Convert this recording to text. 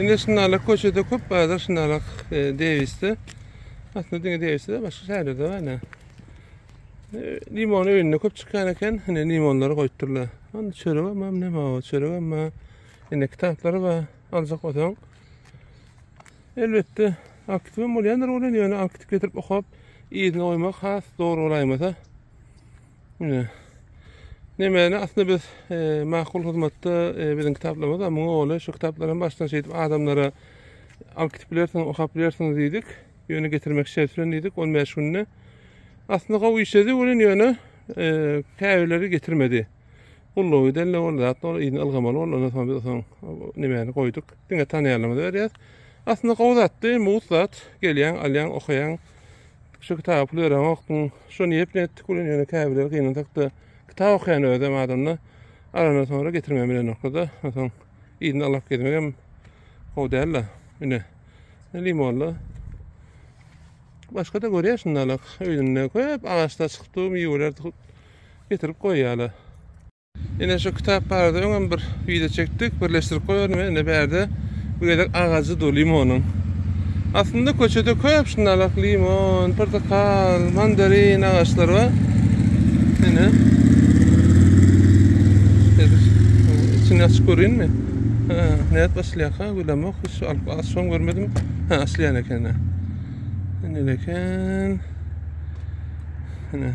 Indi şunlarla köşede köp bazı şunlarla deviste. Aslında dine deviste de başka şeyler de var ne. Limonu önüne köp çıkarken hani limonları koyutturlar. Onu çörek ama ne var çörek ama yine kitapları var. Alacak odan. Elbette aktifim olayanlar olan yani aktif getirip okup iyisini oymak has doğru olaymasa. Yine. Nemeni aslında biz makul hizmette bizim kitaplarımız ama oğlu şu kitapların baştan şey edip adamlara aktiflersen okuyabilirsiniz dedik. Yöne getirmek şertlen dedik. Onun meşhurunu. Aslında o işledi onun yönü kahveleri getirmedi. Kulluğu delle orada hatta iyini algamalı ondan sonra biz nemeni koyduk. Dine tanıyalım da aslında qowdatdy, muğzat, gelýän, alýan, okuyan, şu kitapları okuň, şonu ýep netdik, ulan ýöne käbiler gynantakda kitap okuyan ödem adamna arana sonra getirmem bilen noktada. Soň ýyny alyp gelmegem qowdalla. Ine limonla. Başga da görýärsinler, öýünde köp ağaçlar çykypdy, meýweler getirip goýýarlar. Ine şu kitap barada öňem bir video çekdik, birleşdirip goýarym, ine berde bu kadar ağacı dolu limonun. Aslında köçede köp şunlarla limon, portakal, mandarin ağaçları var. Yine. İçini açık görün mü? Neyat başlayak ha? Gülemek. Hiç aslan görmedim. Asliyan eken. Yine leken. Yine.